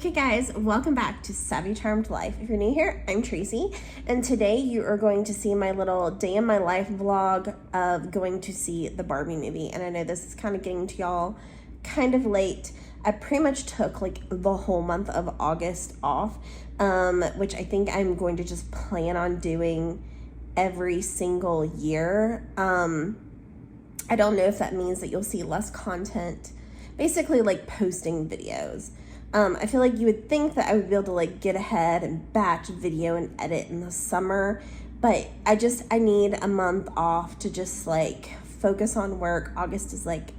Okay guys, welcome back to Savvy Charmed Life. If you're new here, I'm Tracy, and today you are going to see my little day in my life vlog of going to see the Barbie movie. And I know this is kind of getting to y'all kind of late. I pretty much took like the whole month of August off, which I think I'm going to just plan on doing every single year. I don't know if that means that you'll see less content, basically like posting videos. I feel like you would think that I would be able to like get ahead and batch video and edit in the summer, but I need a month off to just like focus on work. August is like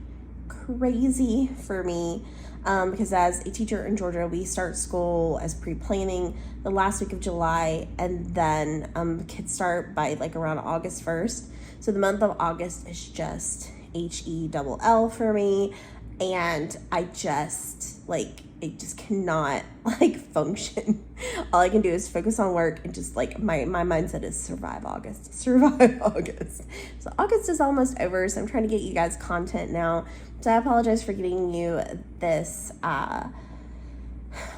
crazy for me because as a teacher in Georgia, we start school as pre-planning the last week of July, and then kids start by like around August 1st. So the month of August is just HELL for me, and I just cannot like function. All I can do is focus on work and just like my mindset is survive August. So August is almost over, so I'm trying to get you guys content now. So I apologize for getting you this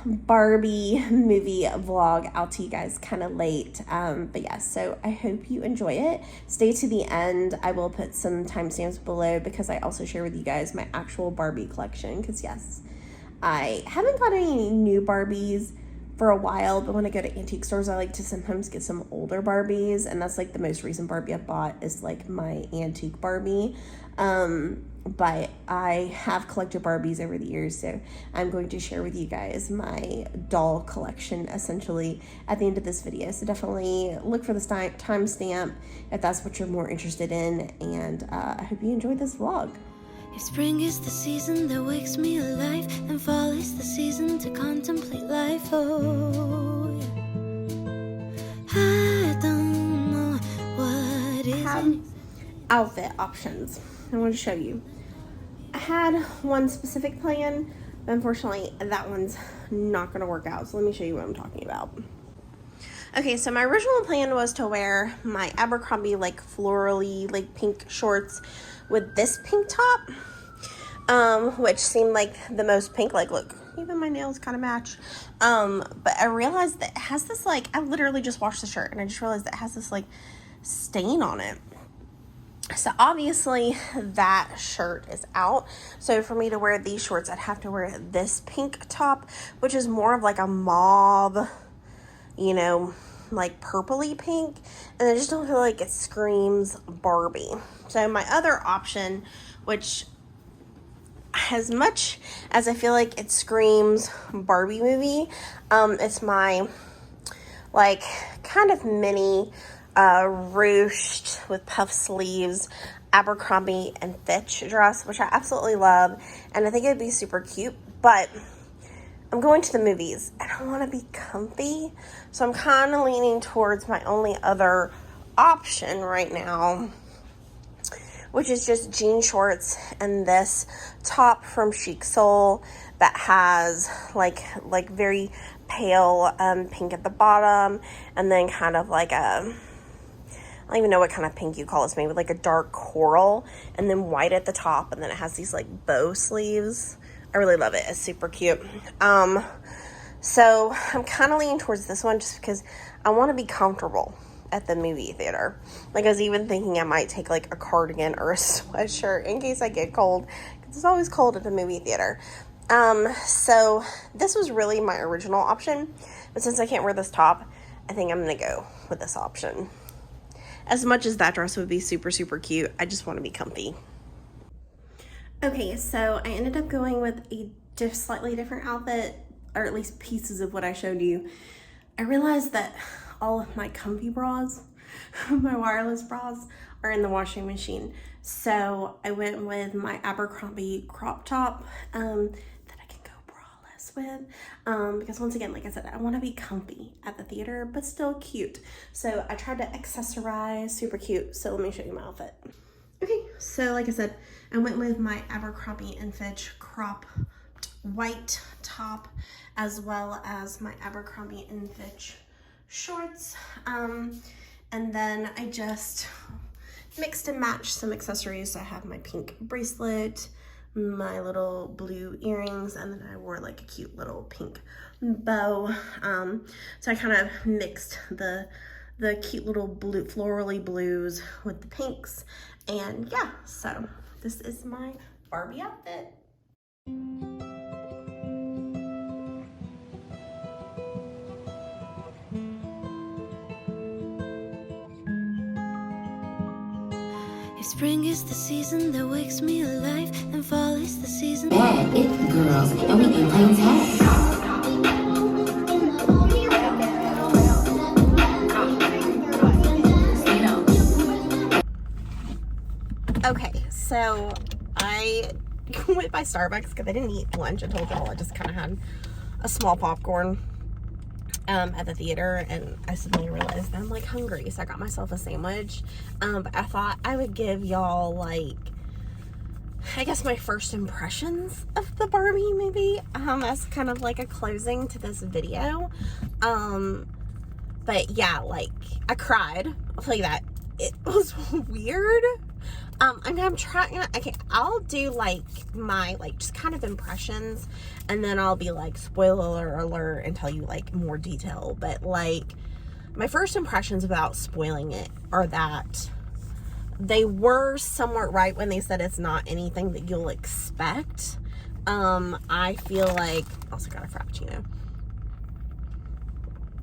Barbie movie vlog out to you guys kind of late, but yeah, so I hope you enjoy it. Stay to the end. I will put some timestamps below because I also share with you guys my actual Barbie collection, because yes, I haven't got any new Barbies for a while, but when I go to antique stores, I like to sometimes get some older Barbies, and that's like the most recent Barbie I bought is like my antique Barbie. But I have collected Barbies over the years, so I'm going to share with you guys my doll collection essentially at the end of this video. So definitely look for the timestamp if that's what you're more interested in, and I hope you enjoyed this vlog. If spring is the season that wakes me alive, and fall is the season to contemplate life, oh yeah. I don't know what is Have outfit options. I want to show you. I had one specific plan, but unfortunately that one's not going to work out. So let me show you what I'm talking about. Okay, so my original plan was to wear my Abercrombie like florally like pink shorts with this pink top, which seemed like the most pink. Like, look, even my nails kind of match. But I realized that it has this like, I literally just washed the shirt and I just realized that it has this like stain on it. So obviously that shirt is out. So for me to wear these shorts, I'd have to wear this pink top, which is more of like a mauve, you know, like purpley pink. And I just don't feel like it screams Barbie. So my other option, which as much as I feel like it screams Barbie movie, it's my like kind of mini ruched with puff sleeves Abercrombie and Fitch dress, which I absolutely love, and I think it'd be super cute, but I'm going to the movies and I want to be comfy, so I'm kind of leaning towards my only other option right now, which is just jean shorts and this top from Chic Soul that has like very pale pink at the bottom, and then kind of like a, I don't even know what kind of pink you call this, maybe like a dark coral, and then white at the top, and then it has these like bow sleeves. I really love it. It's super cute. So I'm kind of leaning towards this one just because I want to be comfortable at the movie theater. Like, I was even thinking I might take like a cardigan or a sweatshirt in case I get cold, because it's always cold at the movie theater. So this was really my original option, but since I can't wear this top, I think I'm gonna go with this option. As much as that dress would be super, super cute, I just want to be comfy. Okay, so I ended up going with a just slightly different outfit, or at least pieces of what I showed you. I realized that all of my comfy bras, my wireless bras, are in the washing machine. So I went with my Abercrombie crop top that I can go braless with, because once again, like I said, I want to be comfy at the theater, but still cute. So I tried to accessorize super cute. So let me show you my outfit. Okay, so like I said, I went with my Abercrombie and Fitch crop white top, as well as my Abercrombie and Fitch shorts, and then I just mixed and matched some accessories. So I have my pink bracelet, my little blue earrings, and then I wore like a cute little pink bow. So I kind of mixed the cute little blue, florally blues with the pinks, and yeah, so this is my Barbie outfit. If spring is the season that wakes me alive, and fall is the season. Bad it girls, and we in plain text. Okay, so I went by Starbucks because I didn't eat lunch. I told y'all I just kind of had a small popcorn at the theater, and I suddenly realized I'm like hungry, so I got myself a sandwich. But I thought I would give y'all like, I guess, my first impressions of the Barbie movie as kind of like a closing to this video. But yeah, like I cried. I'll tell you that. It was weird. I mean, I'm trying, okay, I'll do like my, like, just kind of impressions, and then I'll be like, spoiler alert, and tell you like more detail. But like, my first impressions about spoiling it are that they were somewhat right when they said it's not anything that you'll expect. I feel like, also got a Frappuccino.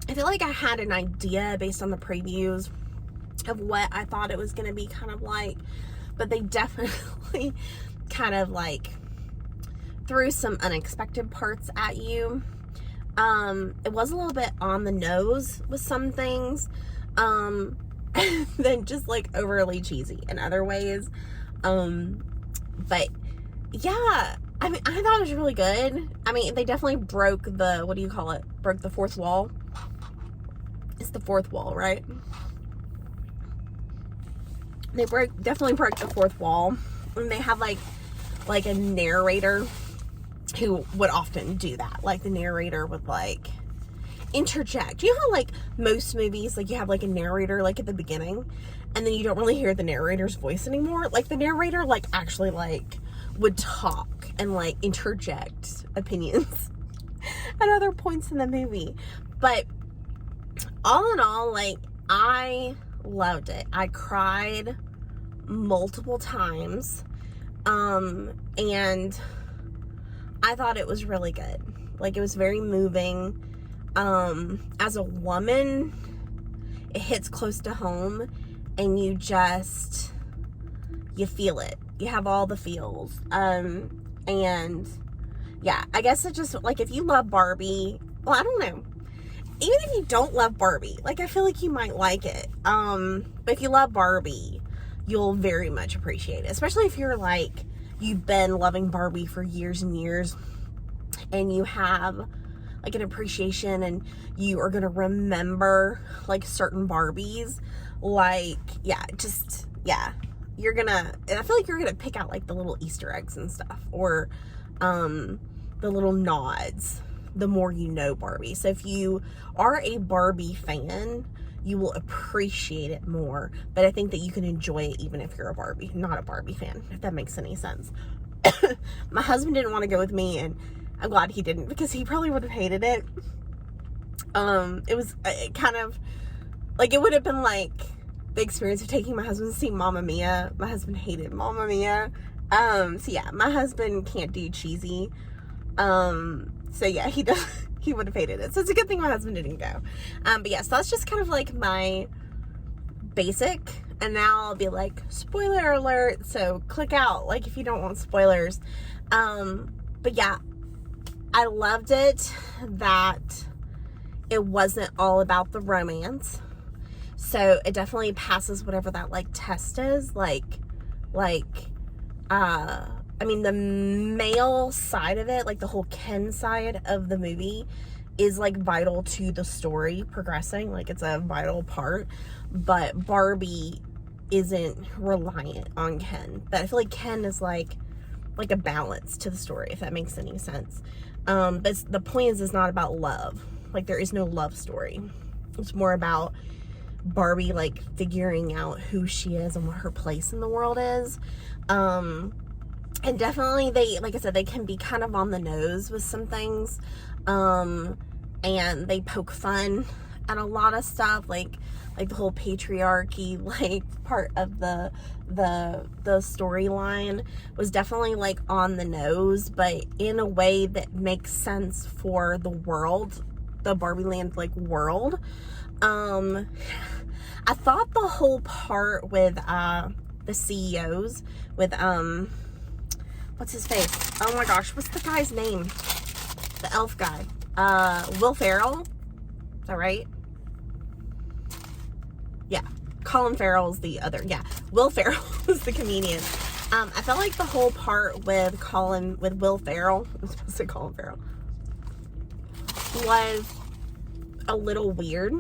I feel like I had an idea based on the previews of what I thought it was going to be kind of like, but they definitely kind of like threw some unexpected parts at you. It was a little bit on the nose with some things, and then just like overly cheesy in other ways. But yeah, I mean, I thought it was really good. I mean, they definitely broke the, what do you call it? Broke the fourth wall. It's the fourth wall, right? They definitely broke the fourth wall, and they have like a narrator who would often do that. Like the narrator would like interject. You know how like most movies, like you have like a narrator like at the beginning, and then you don't really hear the narrator's voice anymore. Like the narrator like actually like would talk and like interject opinions at other points in the movie. But all in all, like I loved it. I cried multiple times, and I thought it was really good. Like, it was very moving. As a woman, it hits close to home, and you feel it. You have all the feels. And yeah, I guess it just, like, if you love Barbie, well, I don't know. Even if you don't love Barbie, like, I feel like you might like it. But if you love Barbie, you'll very much appreciate it. Especially if you're, like, you've been loving Barbie for years and years, and you have, like, an appreciation, and you are going to remember, like, certain Barbies. Like, yeah, just, yeah. You're going to, and I feel like you're going to pick out, like, the little Easter eggs and stuff. Or, the little nods, the more you know Barbie. So if you are a Barbie fan, you will appreciate it more. But I think that you can enjoy it even if you're not a Barbie fan, if that makes any sense. My husband didn't want to go with me, and I'm glad he didn't, because he probably would have hated it. It was kind of like, it would have been like the experience of taking my husband to see Mamma Mia. My husband hated Mamma Mia. So yeah, my husband can't do cheesy. So yeah, he would have hated it. So it's a good thing my husband didn't go. But yeah, so that's just kind of like my basic. And now I'll be like, spoiler alert. So click out, like, if you don't want spoilers. But yeah, I loved it that it wasn't all about the romance. So it definitely passes whatever that, like, test is. I mean, the male side of it, like the whole Ken side of the movie, is like vital to the story progressing. Like, it's a vital part. But Barbie isn't reliant on Ken. But I feel like Ken is like a balance to the story, if that makes any sense. But the point is, it's not about love. Like, there is no love story. It's more about Barbie, like, figuring out who she is and what her place in the world is. And definitely they, like I said, they can be kind of on the nose with some things. And they poke fun at a lot of stuff, like the whole patriarchy, like, part of the storyline was definitely, like, on the nose, but in a way that makes sense for the world, the Barbie Land, like, world. I thought the whole part with, the CEOs, with, what's his face? Oh my gosh, what's the guy's name? The elf guy. Will Ferrell? Is that right? Yeah. Colin Farrell's the other. Yeah. Will Ferrell was the comedian. I felt like the whole part with Will Ferrell, I'm supposed to say Colin Farrell, was a little weird.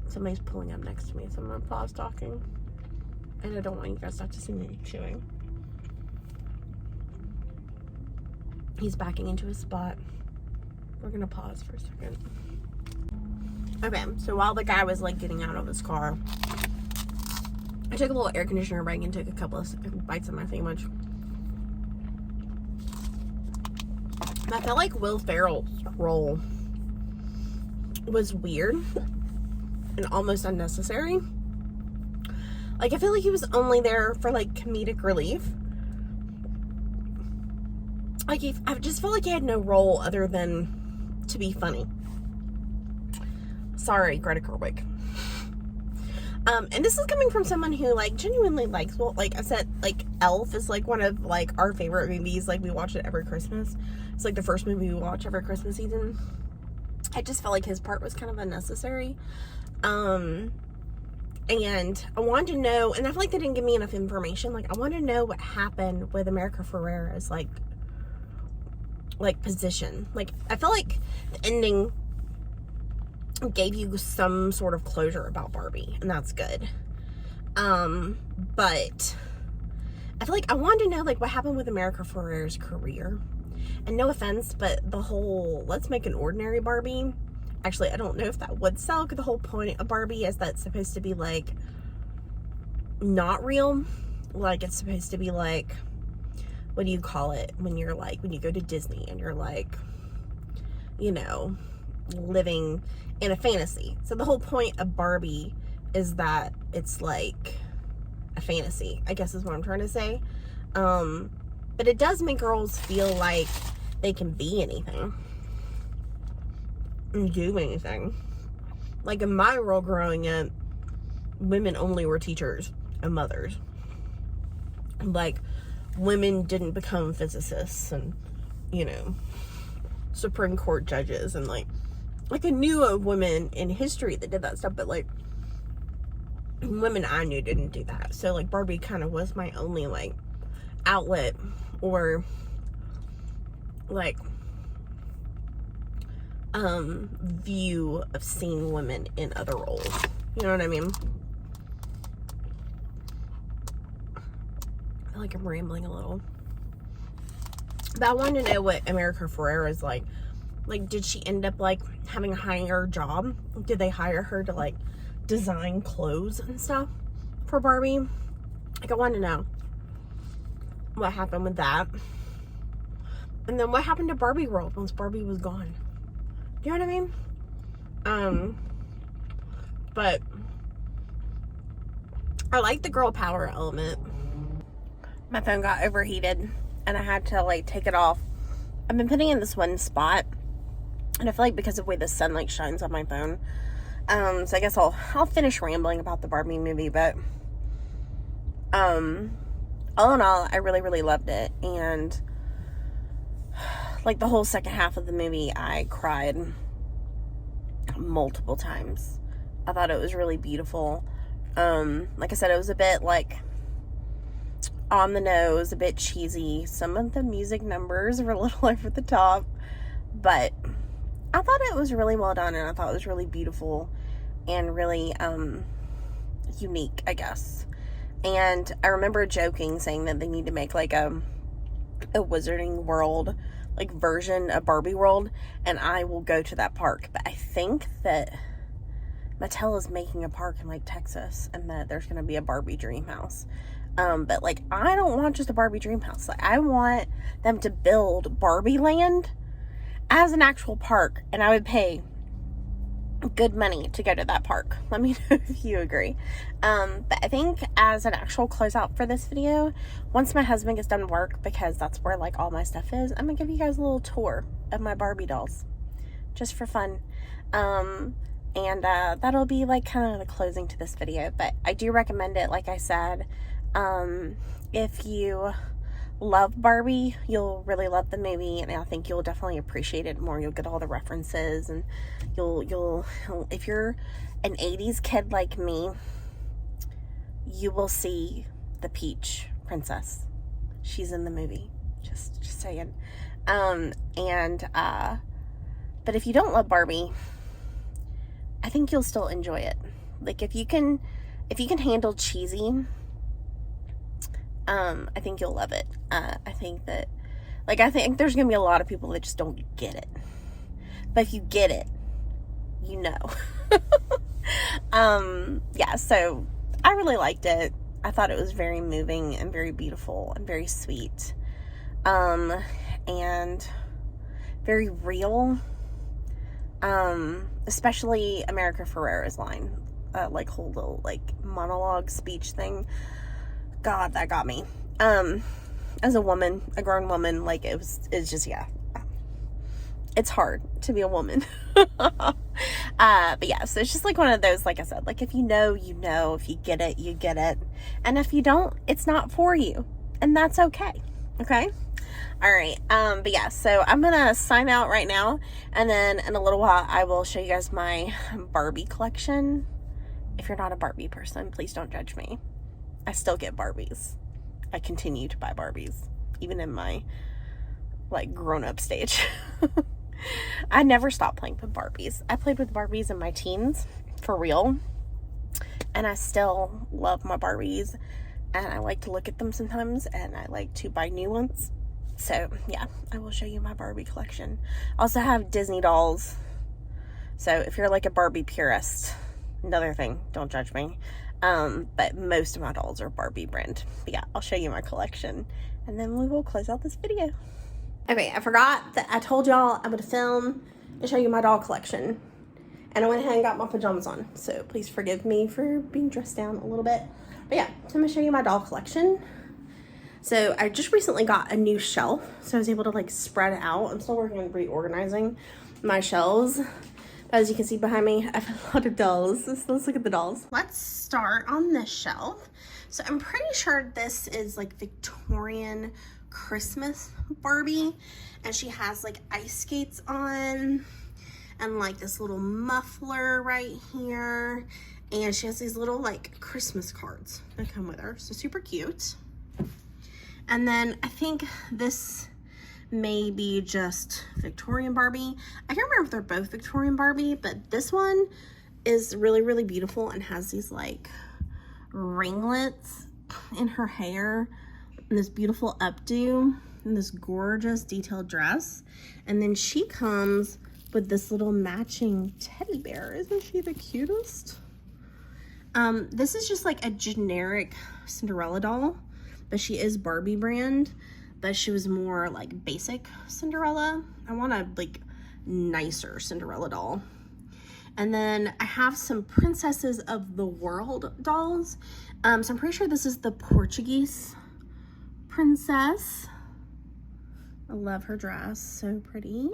Somebody's pulling up next to me, so I'm gonna pause talking. And I don't want you guys to have to see me chewing. He's backing into his spot. We're gonna pause for a second. Okay, so while the guy was, like, getting out of his car, I took a little air conditioner break and took a couple of bites of my sandwich. And I felt like Will Ferrell's role was weird and almost unnecessary. Like, I feel like he was only there for, like, comedic relief. Like, I just felt like he had no role other than to be funny. Sorry, Greta Gerwig. And this is coming from someone who, like, genuinely likes, well, like I said, like, Elf is, like, one of, like, our favorite movies. Like, we watch it every Christmas. It's, like, the first movie we watch every Christmas season. I just felt like his part was kind of unnecessary. And I wanted to know, and I feel like they didn't give me enough information. Like, I wanted to know what happened with America Ferrera's, like, position. Like, I feel like the ending gave you some sort of closure about Barbie, and that's good. But I feel like I wanted to know, like, what happened with America Ferrera's career. And no offense, but the whole let's make an ordinary Barbie, actually, I don't know if that would sell, because the whole point of Barbie is that it's supposed to be, like, not real. Like, it's supposed to be, like, what do you call it when you're, like, when you go to Disney and you're, like, you know, living in a fantasy. So the whole point of Barbie is that it's, like, a fantasy, I guess is what I'm trying to say. But it does make girls feel like they can be anything and do anything. Like, in my world growing up, women only were teachers and mothers. Like, women didn't become physicists and, you know, Supreme Court judges, and, like I knew of women in history that did that stuff, but, like, women I knew didn't do that. So, like, Barbie kind of was my only, like, outlet or, like, view of seeing women in other roles. You know what I mean? I feel like I'm rambling a little. But I wanted to know what America Ferrera's like. Like, did she end up, like, having a higher job? Did they hire her to, like, design clothes and stuff for Barbie? Like, I wanted to know what happened with that. And then what happened to Barbie World once Barbie was gone? Do you know what I mean? But I like the girl power element. My phone got overheated and I had to, like, take it off. I've been putting it in this one spot, and I feel like because of the way the sunlight shines on my phone, so I guess I'll finish rambling about the Barbie movie. But all in all, I really, really loved it. And, like, the whole second half of the movie, I cried multiple times. I thought it was really beautiful. Like I said, it was a bit, like, on the nose, a bit cheesy. Some of the music numbers were a little over the top, but I thought it was really well done, and I thought it was really beautiful and really unique, I guess. And I remember joking, saying that they need to make, like, a Wizarding World, like, version of Barbie World, and I will go to that park. But I think that Mattel is making a park in, like, Texas, and that there's going to be a Barbie Dream House. But like, I don't want just a Barbie dream house. Like, I want them to build Barbie Land as an actual park, and I would pay good money to go to that park. Let me know if you agree. But I think as an actual closeout for this video, once my husband gets done work, because that's where like all my stuff is, I'm gonna give you guys a little tour of my Barbie dolls, just for fun. And that'll be like kind of the closing to this video. But I do recommend it. Like I said, if you love Barbie, you'll really love the movie, and I think you'll definitely appreciate it more. You'll get all the references, and you'll if you're an 80s kid like me, you will see the Peach Princess. She's in the movie. Just saying. But if you don't love Barbie, I think you'll still enjoy it. Like, if you can handle cheesy, I think you'll love it. I think there's gonna be a lot of people that just don't get it, but if you get it, you know. Yeah, so I really liked it. I thought it was very moving and very beautiful and very sweet, and very real. Especially America Ferrera's line, like whole little like monologue speech thing. God, that got me. As a woman, a grown woman, like it's just, yeah, it's hard to be a woman. But yeah, so it's just like one of those, like I said, like if you know, you know, if you get it, you get it. And if you don't, it's not for you, and that's okay. Okay. All right. But yeah, so I'm gonna sign out right now, and then in a little while I will show you guys my Barbie collection. If you're not a Barbie person, please don't judge me. I still get Barbies. I continue to buy Barbies, even in my like grown-up stage. I never stopped playing with Barbies. I played with Barbies in my teens, for real, and I still love my Barbies, and I like to look at them sometimes, and I like to buy new ones. So yeah, I will show you my Barbie collection. I also have Disney dolls, so if you're like a Barbie purist, another thing, don't judge me. But most of my dolls are Barbie brand. But yeah, I'll show you my collection, and then we will close out this video. Okay, I forgot that I told y'all I'm gonna film and show you my doll collection, and I went ahead and got my pajamas on, so please forgive me for being dressed down a little bit. But yeah, so I'm gonna show you my doll collection. So I just recently got a new shelf, so I was able to like spread out. I'm still working on reorganizing my shelves. As you can see behind me, I have a lot of dolls. Let's look at the dolls. Let's start on this shelf. So I'm pretty sure this is like Victorian Christmas Barbie, and she has like ice skates on and like this little muffler right here, and she has these little like Christmas cards that come with her, so super cute. And then I think this may be just Victorian Barbie. I can't remember if they're both Victorian Barbie, but this one is really, really beautiful and has these like ringlets in her hair and this beautiful updo and this gorgeous detailed dress. And then she comes with this little matching teddy bear. Isn't she the cutest? This is just like a generic Cinderella doll, but she is Barbie brand, but she was more like basic Cinderella. I want a like nicer Cinderella doll. And then I have some Princesses of the World dolls. So I'm pretty sure this is the Portuguese princess. I love her dress, so pretty.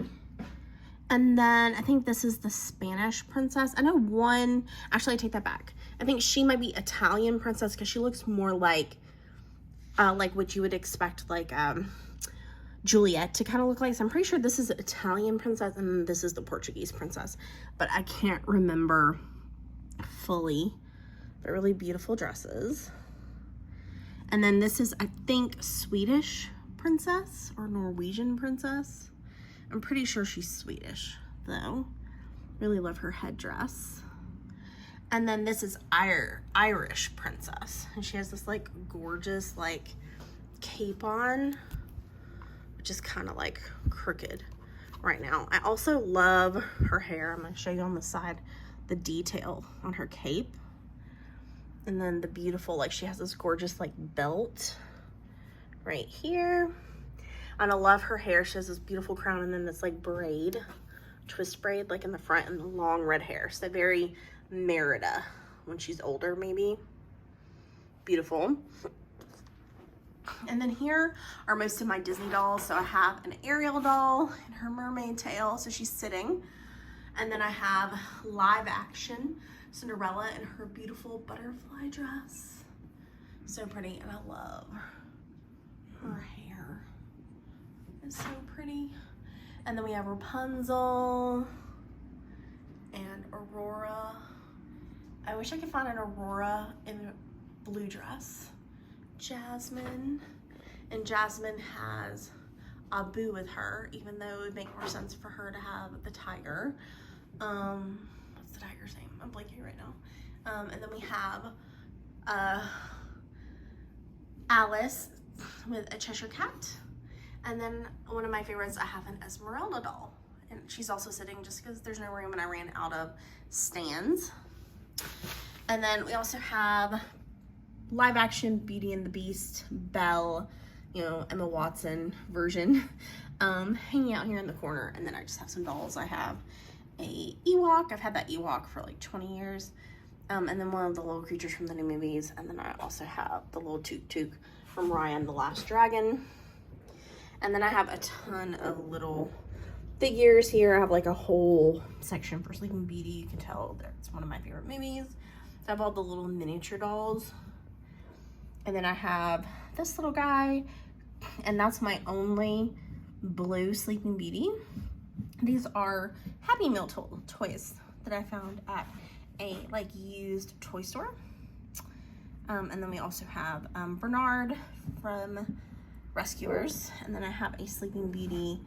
And then I think this is the Spanish princess. I know one, actually I take that back. I think she might be Italian princess because she looks more like what you would expect like Juliet to kind of look like. So I'm pretty sure this is the Italian princess and this is the Portuguese princess, but I can't remember fully. But really beautiful dresses. And then this is, I think, Swedish princess or Norwegian princess. I'm pretty sure she's Swedish though. Really love her headdress. And then this is Irish princess, and she has this like gorgeous like cape on, which is kind of like crooked right now. I also love her hair. I'm gonna show you on the side the detail on her cape. And then the beautiful, like she has this gorgeous like belt right here. And I love her hair. She has this beautiful crown and then this like braid, twist braid like in the front and the long red hair. So very Merida when she's older maybe. Beautiful. And then here are most of my Disney dolls. So I have an Ariel doll and her mermaid tail. So she's sitting. And then I have live action Cinderella in her beautiful butterfly dress. So pretty, and I love her hair. It's so pretty. And then we have Rapunzel and Aurora. I wish I could find an Aurora in a blue dress. Jasmine. And Jasmine has Abu with her, even though it would make more sense for her to have the tiger. What's the tiger's name? I'm blanking right now. And then we have Alice with a Cheshire Cat. And then one of my favorites, I have an Esmeralda doll. And she's also sitting just because there's no room and I ran out of stands. And then we also have live action Beauty and the Beast, Belle, you know, Emma Watson version, hanging out here in the corner. And then I just have some dolls. I have a Ewok. I've had that Ewok for like 20 years. And then one of the little creatures from the new movies. And then I also have the little Took Took from Raya and the Last Dragon. And then I have a ton of little figures here. I have like a whole section for Sleeping Beauty. You can tell that's one of my favorite movies. So I have all the little miniature dolls. And then I have this little guy. And that's my only blue Sleeping Beauty. These are Happy Meal toys that I found at a like used toy store. And then we also have Bernard from Rescuers. And then I have a Sleeping Beauty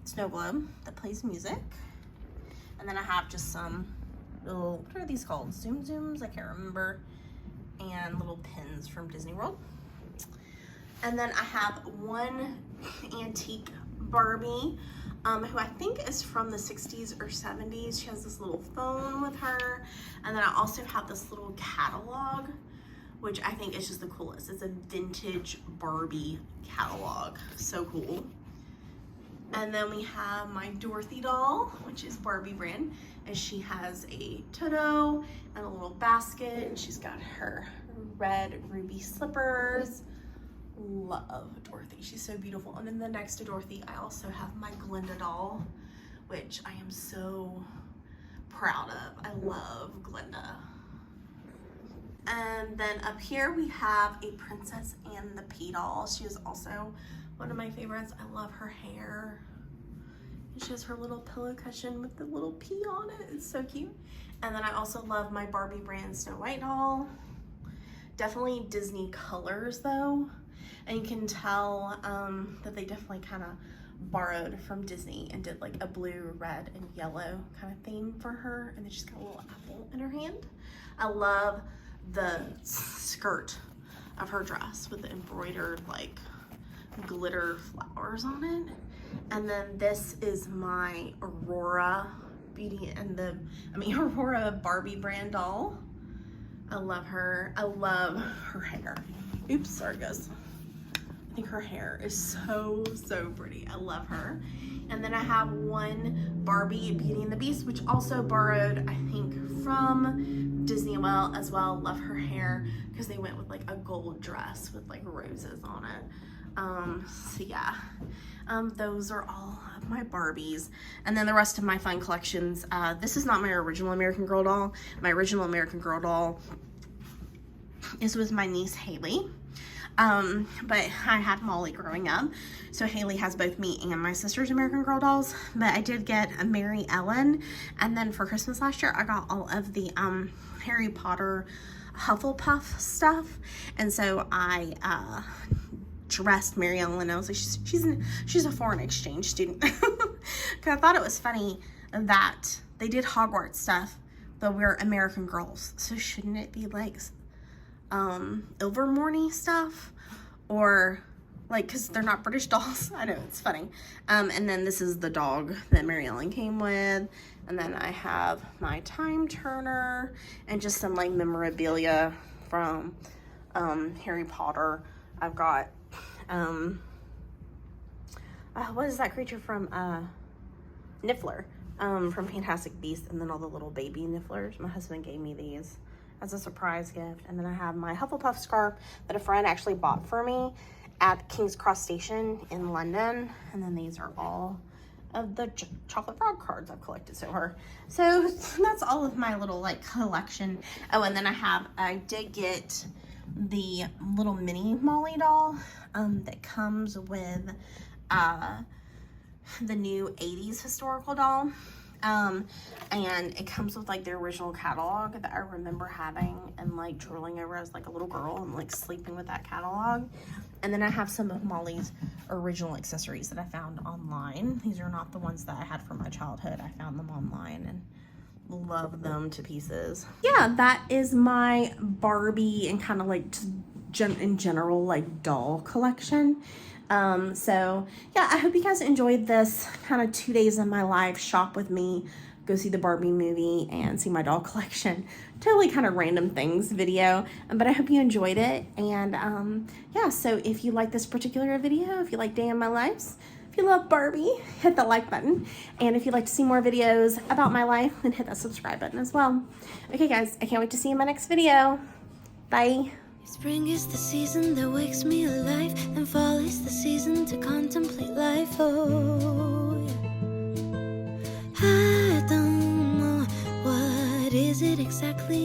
snow globe that plays music. And then I have just some little, what are these called? Zoom Zooms? I can't remember. And little pins from Disney World. And then I have one antique Barbie, who I think is from the 60s or 70s. She has this little phone with her. And then I also have this little catalog, which I think is just the coolest. It's a vintage Barbie catalog. So cool. And then we have my Dorothy doll, which is Barbie brand. And she has a Toto and a little basket. And she's got her red ruby slippers. Love Dorothy. She's so beautiful. And then next to Dorothy, I also have my Glinda doll, which I am so proud of. I love Glinda. And then up here we have a Princess and the Pea doll. She is also one of my favorites. I love her hair. And she has her little pillow cushion with the little pea on it. It's so cute. And then I also love my Barbie brand Snow White doll. Definitely Disney colors though. And you can tell that they definitely kind of borrowed from Disney and did like a blue, red, and yellow kind of theme for her. And then she's got a little apple in her hand. I love the skirt of her dress with the embroidered like glitter flowers on it. And then this is my Aurora Aurora Barbie brand doll. I love her. I love her hair. Oops, sorry guys. I think her hair is so pretty. I love her. And then I have one Barbie Beauty and the Beast, which also borrowed, I think, from Disney as well. Love her hair because they went with like a gold dress with like roses on it. So yeah, those are all of my Barbies. And then the rest of my fun collections. This is not my original American Girl doll. My original American Girl doll is with my niece Haley. But I had Molly growing up, so Haley has both me and my sister's American Girl dolls. But I did get a Mary Ellen, and then for Christmas last year I got all of the Harry Potter Hufflepuff stuff, and so I dressed Mary Ellen. I was like, she's a foreign exchange student. Because I thought it was funny that they did Hogwarts stuff, but we're American girls, so shouldn't it be like Ilvermorny stuff or like, because they're not British dolls. I know, it's funny. And then this is the dog that Mary Ellen came with. And then I have my time turner and just some like memorabilia from Harry Potter. I've got what is that creature from Niffler from Fantastic Beasts, and then all the little baby Nifflers. My husband gave me these as a surprise gift. And then I have my Hufflepuff scarf that a friend actually bought for me at King's Cross Station in London. And then these are all of the chocolate frog cards I've collected so far. So that's all of my little like collection. Oh, and then I did get the little mini Molly doll that comes with the new 80s historical doll. And it comes with like the original catalog that I remember having and like drooling over as like a little girl and like sleeping with that catalog. And then I have some of Molly's original accessories that I found online. These are not the ones that I had from my childhood. I found them online and love them to pieces. Yeah, that is my Barbie and kind of like in general like doll collection. So yeah, I hope you guys enjoyed this kind of 2 days in my life shop with me, go see the Barbie movie and see my doll collection. Totally kind of random things video, but I hope you enjoyed it. And yeah, so if you like this particular video, if you like Day in My Life, if you love Barbie, hit the like button. And if you'd like to see more videos about my life, then hit that subscribe button as well. Okay guys, I can't wait to see you in my next video. Bye. Spring is the season that wakes me alive, and fall is the season to contemplate life. Oh, yeah. I don't know what is it exactly